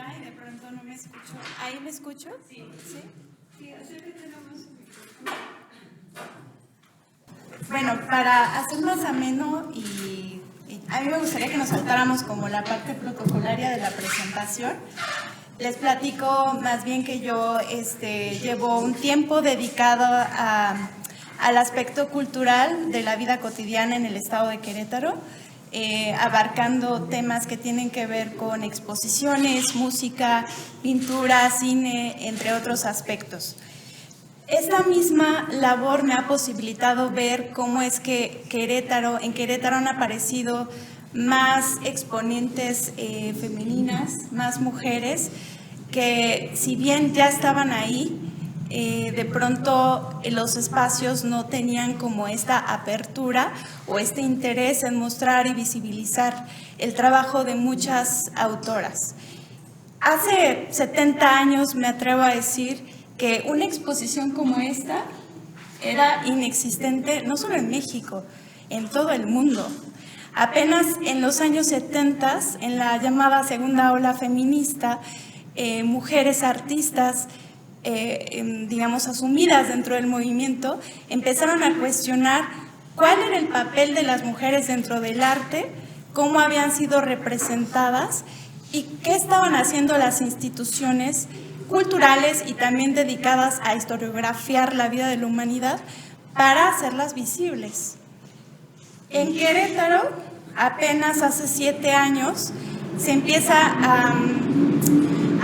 habla y de pronto no me escucho. ¿Ahí me escucho? Sí. ¿Sí? Sí, acércate nomás. Bueno, para hacernos ameno y a mí me gustaría que nos saltáramos como la parte protocolaria de la presentación. Les platico más bien que yo llevo un tiempo dedicado al aspecto cultural de la vida cotidiana en el estado de Querétaro, abarcando temas que tienen que ver con exposiciones, música, pintura, cine, entre otros aspectos. Esta misma labor me ha posibilitado ver cómo es que en Querétaro han aparecido más exponentes femeninas, más mujeres, que si bien ya estaban ahí, de pronto los espacios no tenían como esta apertura o este interés en mostrar y visibilizar el trabajo de muchas autoras. Hace 70 años me atrevo a decir que una exposición como esta era inexistente no solo en México, en todo el mundo. Apenas en los años 70, en la llamada segunda ola feminista, mujeres artistas, digamos, asumidas dentro del movimiento, empezaron a cuestionar cuál era el papel de las mujeres dentro del arte, cómo habían sido representadas y qué estaban haciendo las instituciones culturales y también dedicadas a historiografiar la vida de la humanidad para hacerlas visibles. En Querétaro, apenas hace 7 años, se empieza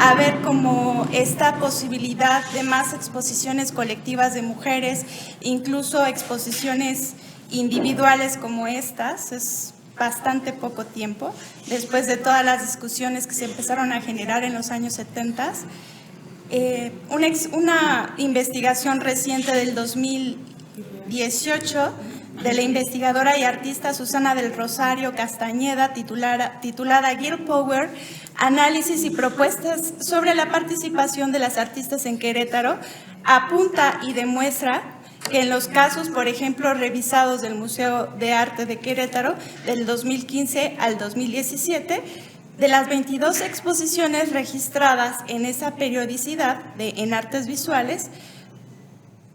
a ver como esta posibilidad de más exposiciones colectivas de mujeres, incluso exposiciones individuales como estas. Es bastante poco tiempo, después de todas las discusiones que se empezaron a generar en los años 70. Una investigación reciente del 2018 de la investigadora y artista Susana del Rosario Castañeda, titulada Girl Power, análisis y propuestas sobre la participación de las artistas en Querétaro, apunta y demuestra que en los casos, por ejemplo, revisados del Museo de Arte de Querétaro del 2015 al 2017, de las 22 exposiciones registradas en esa periodicidad en artes visuales,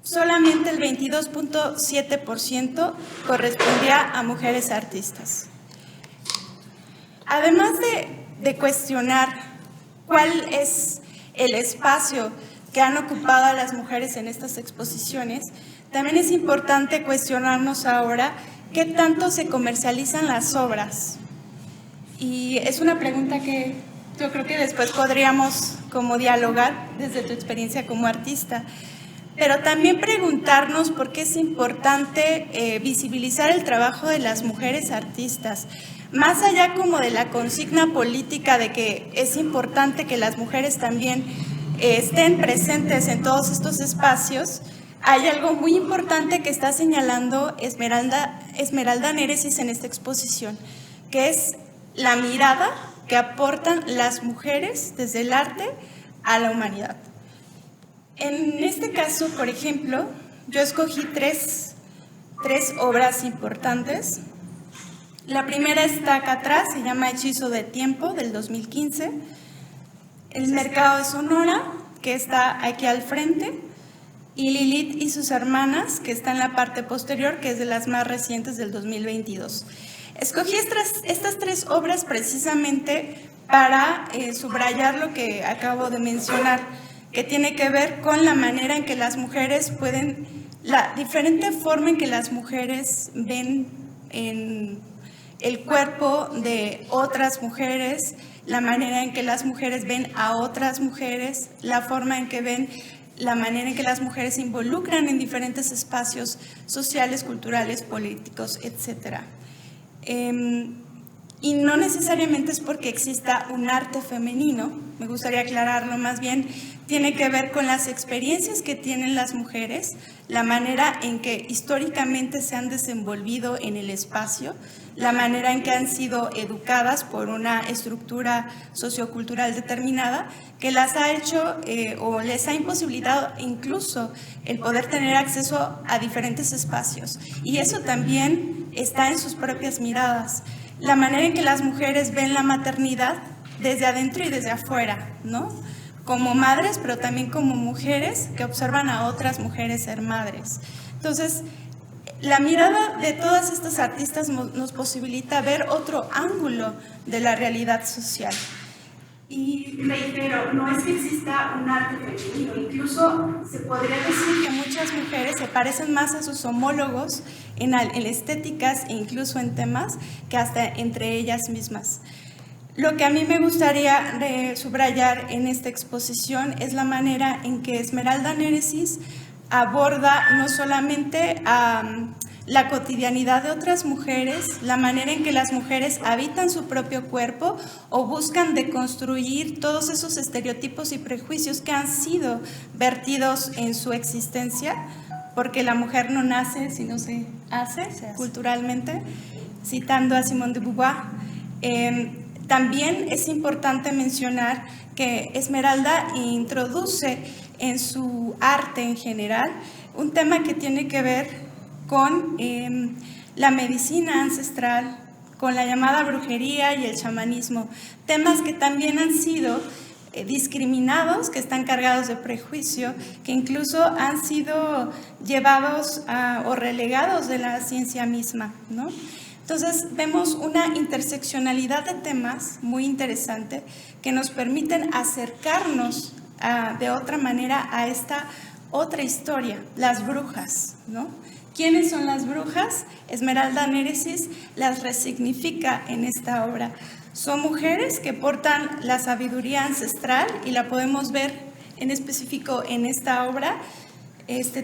solamente el 22.7% correspondía a mujeres artistas. Además de cuestionar cuál es el espacio que han ocupado las mujeres en estas exposiciones, también es importante cuestionarnos ahora qué tanto se comercializan las obras. Y es una pregunta que yo creo que después podríamos como dialogar desde tu experiencia como artista, pero también preguntarnos por qué es importante visibilizar el trabajo de las mujeres artistas, más allá como de la consigna política de que es importante que las mujeres también estén presentes en todos estos espacios. Hay algo muy importante que está señalando Esmeralda Néresis en esta exposición, que es la mirada que aportan las mujeres desde el arte a la humanidad. En este caso, por ejemplo, yo escogí tres obras importantes. La primera está acá atrás, se llama Hechizo de Tiempo, del 2015. El Mercado de Sonora, que está aquí al frente, y Lilith y sus hermanas, que está en la parte posterior, que es de las más recientes del 2022. Escogí estas 3 obras precisamente para subrayar lo que acabo de mencionar, que tiene que ver con la manera en que las mujeres la diferente forma en que las mujeres ven en el cuerpo de otras mujeres, la manera en que las mujeres ven a otras mujeres, la manera en que las mujeres se involucran en diferentes espacios sociales, culturales, políticos, etc. Y no necesariamente es porque exista un arte femenino, me gustaría aclararlo, más bien tiene que ver con las experiencias que tienen las mujeres, la manera en que históricamente se han desenvolvido en el espacio, la manera en que han sido educadas por una estructura sociocultural determinada que las ha hecho o les ha imposibilitado incluso el poder tener acceso a diferentes espacios. Y eso también está en sus propias miradas. La manera en que las mujeres ven la maternidad desde adentro y desde afuera, ¿no? Como madres, pero también como mujeres que observan a otras mujeres ser madres. Entonces, la mirada de todas estas artistas nos posibilita ver otro ángulo de la realidad social. Y reitero, no es que exista un arte femenino, incluso se podría decir que muchas mujeres se parecen más a sus homólogos en estéticas e incluso en temas que hasta entre ellas mismas. Lo que a mí me gustaría subrayar en esta exposición es la manera en que Esmeralda Néresis aborda no solamente la cotidianidad de otras mujeres, la manera en que las mujeres habitan su propio cuerpo o buscan deconstruir todos esos estereotipos y prejuicios que han sido vertidos en su existencia, porque la mujer no nace, sino se hace culturalmente, citando a Simone de Beauvoir. También es importante mencionar que Esmeralda introduce en su arte en general un tema que tiene que ver con la medicina ancestral, con la llamada brujería y el chamanismo, temas que también han sido discriminados, que están cargados de prejuicio, que incluso han sido llevados o relegados de la ciencia misma, ¿no? Entonces vemos una interseccionalidad de temas muy interesante que nos permiten acercarnos de otra manera a esta otra historia, las brujas, ¿no? ¿Quiénes son las brujas? Esmeralda Néresis las resignifica en esta obra. Son mujeres que portan la sabiduría ancestral y la podemos ver en específico en esta obra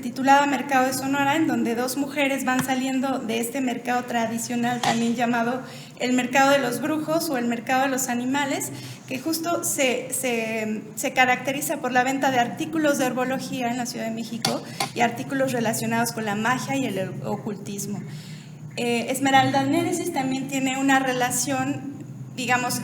titulada Mercado de Sonora, en donde dos mujeres van saliendo de este mercado tradicional también llamado el mercado de los brujos o el mercado de los animales, que justo se caracteriza por la venta de artículos de herbología en la Ciudad de México y artículos relacionados con la magia y el ocultismo. Esmeralda Néresis también tiene una relación, digamos,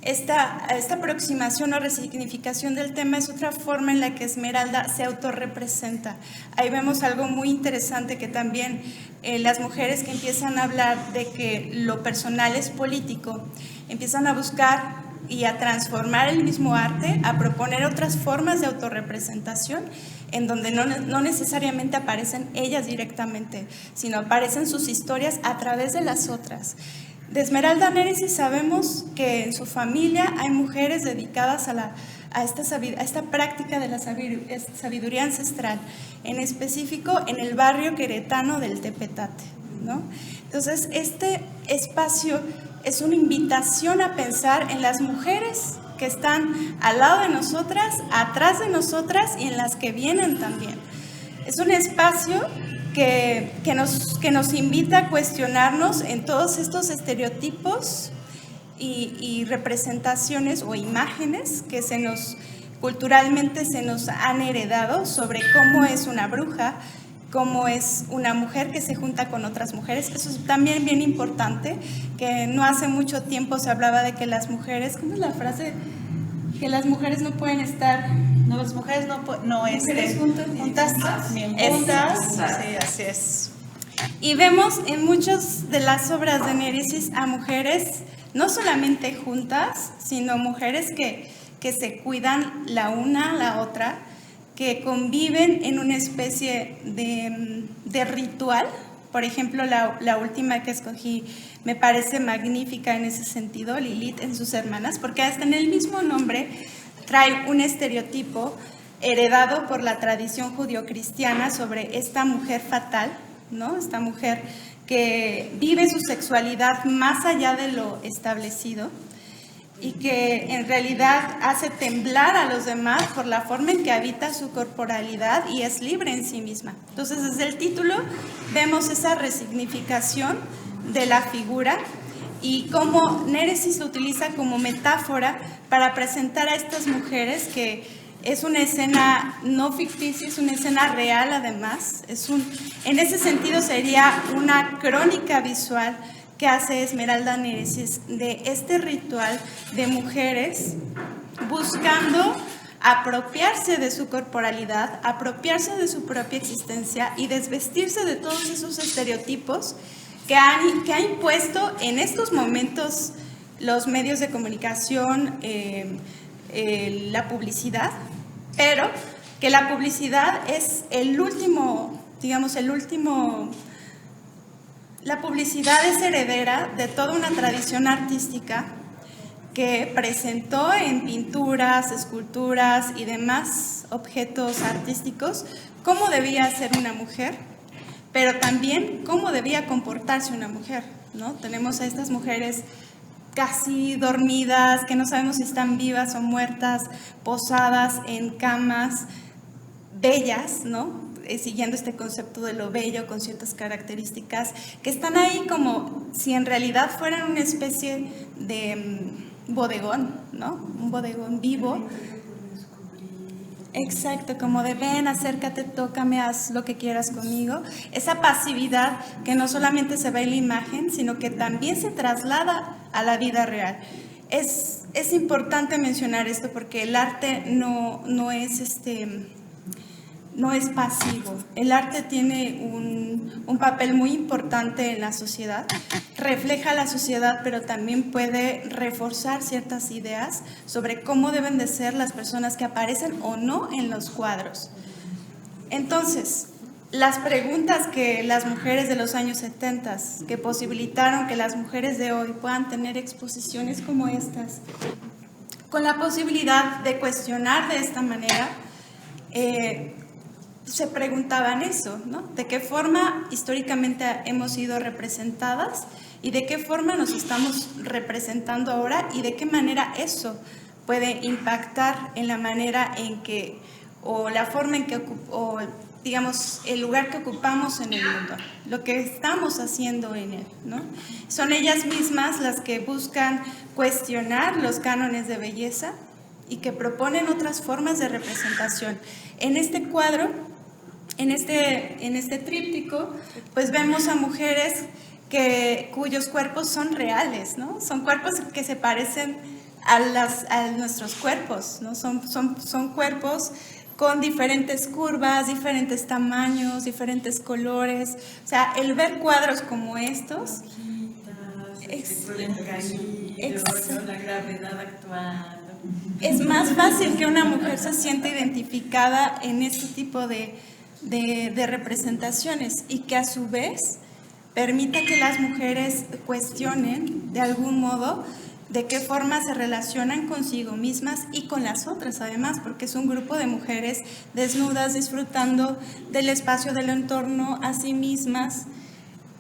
esta aproximación o resignificación del tema es otra forma en la que Esmeralda se autorrepresenta. Ahí vemos algo muy interesante que también las mujeres que empiezan a hablar de que lo personal es político, empiezan a buscar y a transformar el mismo arte, a proponer otras formas de autorrepresentación en donde no necesariamente aparecen ellas directamente, sino aparecen sus historias a través de las otras. De Esmeralda Néresis sabemos que en su familia hay mujeres dedicadas a esta práctica de la sabiduría ancestral, en específico en el barrio queretano del Tepetate, ¿no? Entonces, este espacio es una invitación a pensar en las mujeres que están al lado de nosotras, atrás de nosotras y en las que vienen también. Es un espacio que nos invita a cuestionarnos en todos estos estereotipos y representaciones o imágenes que culturalmente se nos han heredado sobre cómo es una bruja, cómo es una mujer que se junta con otras mujeres. Eso es también bien importante, que no hace mucho tiempo se hablaba de que las mujeres, ¿cómo es la frase? Que las mujeres no pueden estar... No, las mujeres juntas, sí, así es. Y vemos en muchas de las obras de Néresis a mujeres no solamente juntas, sino mujeres que se cuidan la una a la otra, que conviven en una especie de ritual. Por ejemplo, la última que escogí me parece magnífica en ese sentido, Lilith en sus hermanas, porque hasta en el mismo nombre trae un estereotipo heredado por la tradición judio-cristiana sobre esta mujer fatal, ¿no? Esta mujer que vive su sexualidad más allá de lo establecido y que en realidad hace temblar a los demás por la forma en que habita su corporalidad y es libre en sí misma. Entonces, desde el título vemos esa resignificación de la figura y cómo Néresis lo utiliza como metáfora para presentar a estas mujeres, que es una escena no ficticia, es una escena real además. En ese sentido sería una crónica visual que hace Esmeralda Néresis de este ritual de mujeres buscando apropiarse de su corporalidad, apropiarse de su propia existencia y desvestirse de todos esos estereotipos que ha impuesto en estos momentos los medios de comunicación, la publicidad, pero que la publicidad es el último, digamos, la publicidad es heredera de toda una tradición artística que presentó en pinturas, esculturas y demás objetos artísticos cómo debía ser una mujer, pero también cómo debía comportarse una mujer, ¿no? Tenemos a estas mujeres casi dormidas, que no sabemos si están vivas o muertas, posadas en camas, bellas, ¿no? Siguiendo este concepto de lo bello con ciertas características, que están ahí como si en realidad fueran una especie de bodegón, ¿no? Un bodegón vivo. Exacto, como de ven, acércate, tócame, haz lo que quieras conmigo. Esa pasividad que no solamente se ve en la imagen, sino que también se traslada a la vida real. Es importante mencionar esto porque el arte no es pasivo. El arte tiene un papel muy importante en la sociedad, refleja la sociedad, pero también puede reforzar ciertas ideas sobre cómo deben de ser las personas que aparecen o no en los cuadros. Entonces, las preguntas que las mujeres de los años 70 que posibilitaron que las mujeres de hoy puedan tener exposiciones como estas, con la posibilidad de cuestionar de esta manera, se preguntaban eso, ¿no? ¿De qué forma históricamente hemos sido representadas y de qué forma nos estamos representando ahora y de qué manera eso puede impactar en la manera en que, o la forma en que, o digamos, el lugar que ocupamos en el mundo, lo que estamos haciendo en él, ¿no? Son ellas mismas las que buscan cuestionar los cánones de belleza y que proponen otras formas de representación. En este cuadro, en este tríptico, pues vemos a mujeres cuyos cuerpos son reales, ¿no? Son cuerpos que se parecen a nuestros cuerpos, ¿no? Son cuerpos con diferentes curvas, diferentes tamaños, diferentes colores. O sea, el ver cuadros como estos... la gravedad actual. Es más fácil que una mujer se sienta identificada en este tipo de representaciones y que a su vez permita que las mujeres cuestionen de algún modo de qué forma se relacionan consigo mismas y con las otras además, porque es un grupo de mujeres desnudas disfrutando del espacio del entorno a sí mismas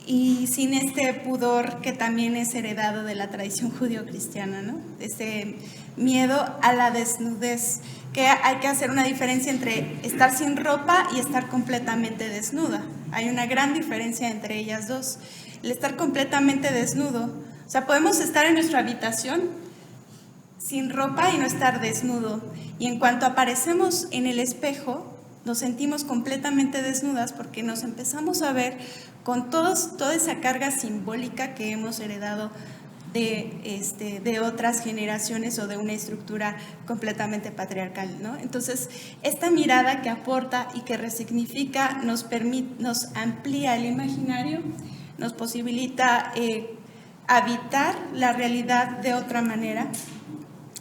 y sin este pudor que también es heredado de la tradición judío-cristiana, ¿no? Ese miedo a la desnudez, que hay que hacer una diferencia entre estar sin ropa y estar completamente desnuda. Hay una gran diferencia entre ellas dos. El estar completamente desnudo, o sea, podemos estar en nuestra habitación sin ropa y no estar desnudo. Y en cuanto aparecemos en el espejo, nos sentimos completamente desnudas porque nos empezamos a ver con toda esa carga simbólica que hemos heredado de otras generaciones o de una estructura completamente patriarcal, ¿no? Entonces, esta mirada que aporta y que resignifica nos amplía el imaginario, nos posibilita habitar la realidad de otra manera.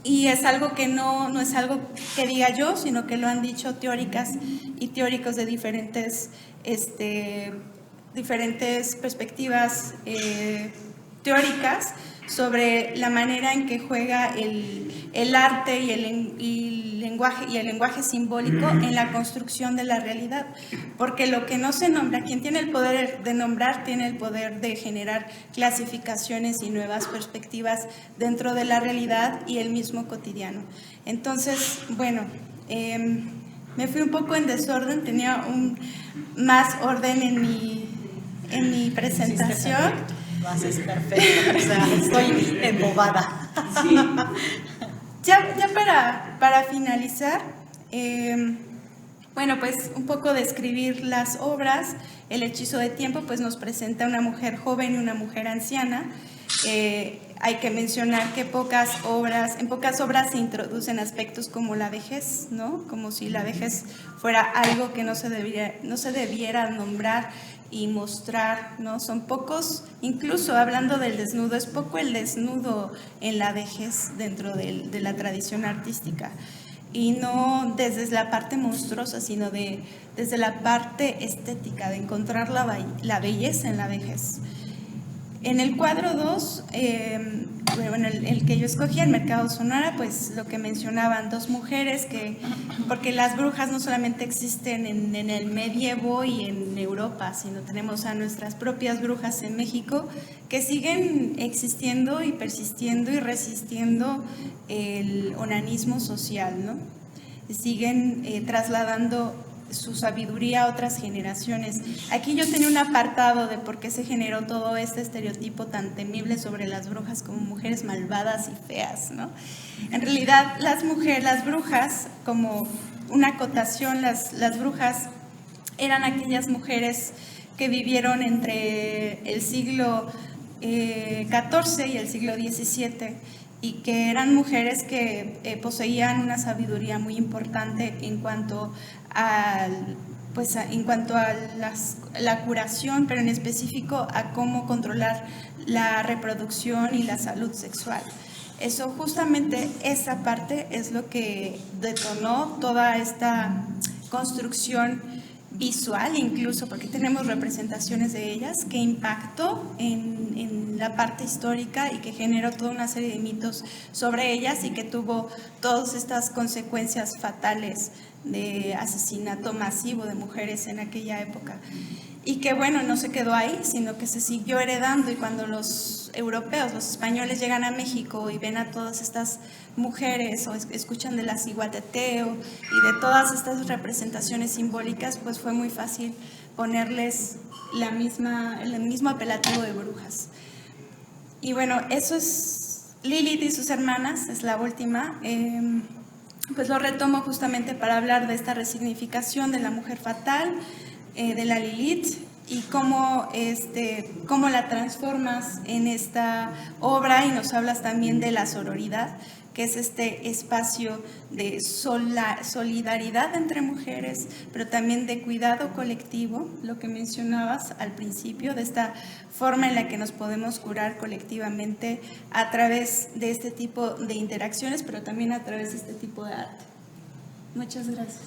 Y es algo que no es algo que diga yo, sino que lo han dicho teóricas y teóricos de diferentes perspectivas teóricas sobre la manera en que juega el arte y el lenguaje simbólico en la construcción de la realidad. Porque lo que no se nombra, quien tiene el poder de nombrar, tiene el poder de generar clasificaciones y nuevas perspectivas dentro de la realidad y el mismo cotidiano. Entonces, bueno, me fui un poco en desorden, tenía más orden en mi presentación. Lo haces perfecto, o sea, estoy embobada. Sí. Ya para finalizar, bueno, pues un poco describir las obras. El hechizo de tiempo pues nos presenta una mujer joven y una mujer anciana. Hay que mencionar que en pocas obras se introducen aspectos como la vejez, ¿no? Como si la vejez fuera algo que no se debiera nombrar y mostrar, ¿no? Son pocos, incluso hablando del desnudo, es poco el desnudo en la vejez dentro de la tradición artística. Y no desde la parte monstruosa, sino desde la parte estética, de encontrar la belleza en la vejez. En el cuadro 2, bueno, el que yo escogí, el Mercado Sonora, pues lo que mencionaban, dos mujeres porque las brujas no solamente existen en el medievo y en Europa, sino tenemos a nuestras propias brujas en México que siguen existiendo y persistiendo y resistiendo el onanismo social, ¿no? Siguen trasladando su sabiduría a otras generaciones. Aquí yo tenía un apartado de por qué se generó todo este estereotipo tan temible sobre las brujas como mujeres malvadas y feas, ¿no? En realidad las brujas, como una acotación, las brujas eran aquellas mujeres que vivieron entre el siglo XIV y el siglo XVII, y que eran mujeres que poseían una sabiduría muy importante en cuanto a la curación, pero en específico a cómo controlar la reproducción y la salud sexual. Eso, justamente esa parte es lo que detonó toda esta construcción visual, incluso porque tenemos representaciones de ellas, que impactó en la parte histórica y que generó toda una serie de mitos sobre ellas y que tuvo todas estas consecuencias fatales de asesinato masivo de mujeres en aquella época. Y que bueno, no se quedó ahí, sino que se siguió heredando, y cuando los europeos, los españoles llegan a México y ven a todas estas mujeres o escuchan de la ciguateteo y de todas estas representaciones simbólicas, pues fue muy fácil ponerles el mismo apelativo de brujas. Y bueno, eso es Lilith y sus hermanas, es la última. Pues lo retomo justamente para hablar de esta resignificación de la mujer fatal, de la Lilith, y cómo la transformas en esta obra, y nos hablas también de la sororidad, que es este espacio de solidaridad entre mujeres, pero también de cuidado colectivo, lo que mencionabas al principio, de esta forma en la que nos podemos curar colectivamente a través de este tipo de interacciones, pero también a través de este tipo de arte. Muchas gracias.